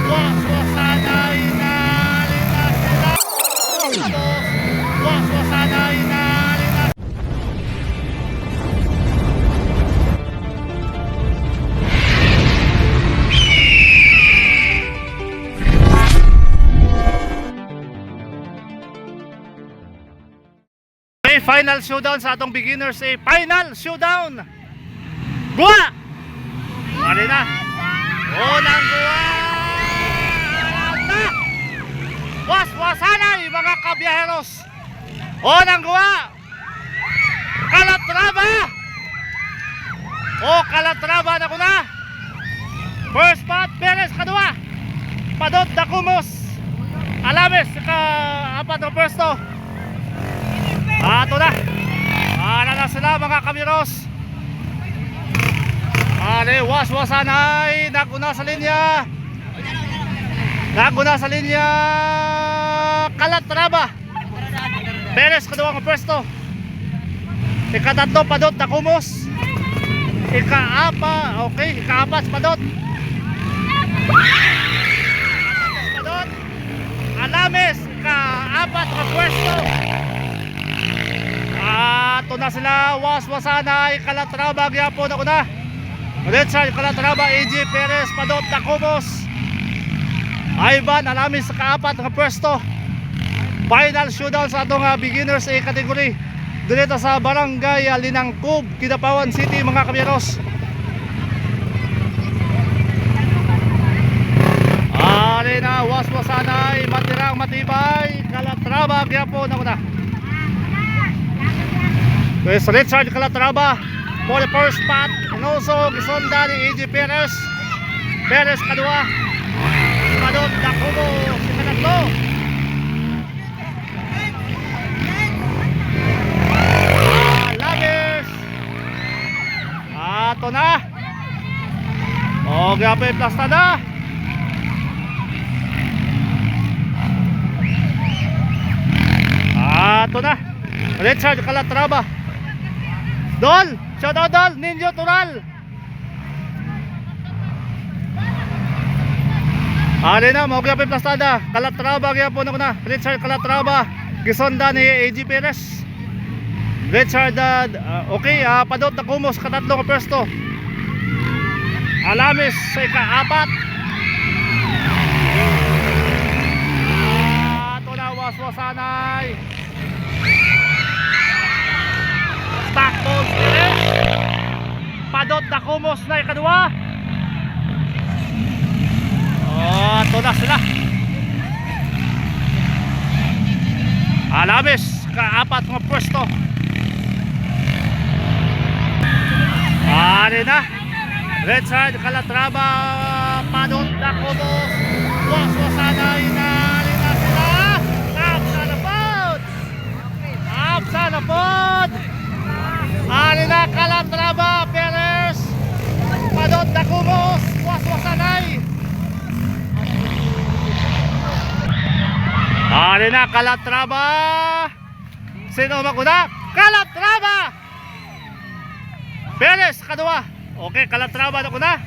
Waswasanay na linas sila. Waswasanay na linas. Okay, final showdown sa atong beginners. Final showdown. Buwa! Ano na? Unang buwa! Waswasanay mga kabiyaheros. Unang guwa. Calatrava. Calatrava na ko na. First spot Perez kadua. Padot Dacumos. Alames ka-apat na pwesto. Ato na. Na sila mga kabiyaheros. Waswasanay naguna sa linya. Naguna sa linya Calatrava. Perez kaduwa ng pwesto. Ikatatlo Padot Dacumos. Ikaapat Padot. Padot Alames ikaapat ng pwesto. Ato na sila. Waswasanay Calatrava gyapon ako na. Richard Calatrava, AJ Perez, Padot Dacumos, Ivan Alamis sa kaapat ng pwesto. Final showdown sa atong beginners A category dito sa Barangay Linangcob, Kidapawan City mga kabiyanos. Ari na waswasanay matirang matibay Calatrava gyapon ako na. Pues Richard Calatrava for the first spot. Inuso gisonda ni AJ Perez. Perez kadua. Padot Dacumos ikatlo. Alames. Ato na. Gapay plasta na. Ato na. Richard Calatrava. Dol, shout out Dol, Ninjo Tural. Ari na, mo gyapon plastada. Calatrava gyapon ako na. Richard Calatrava, gisonda ni AJ Perez. Richard Padot Dacumos katatlo ka pwesto. Alames sa ikaapat. Ato na waswasanay. Stockton Perez. Padot Dacumos na ikadua. Ito na sila. Alames kaapat ng pwesto. Ari na Richard Calatrava, Padot Dacumos, waswasanay na sila. Apsa na pod. Ari na Calatrava, Perez, Padot Dacumos, waswasanay. Ari na Calatrava. Sino maguna? Calatrava. Perez kadua. Okay, Calatrava na kuna.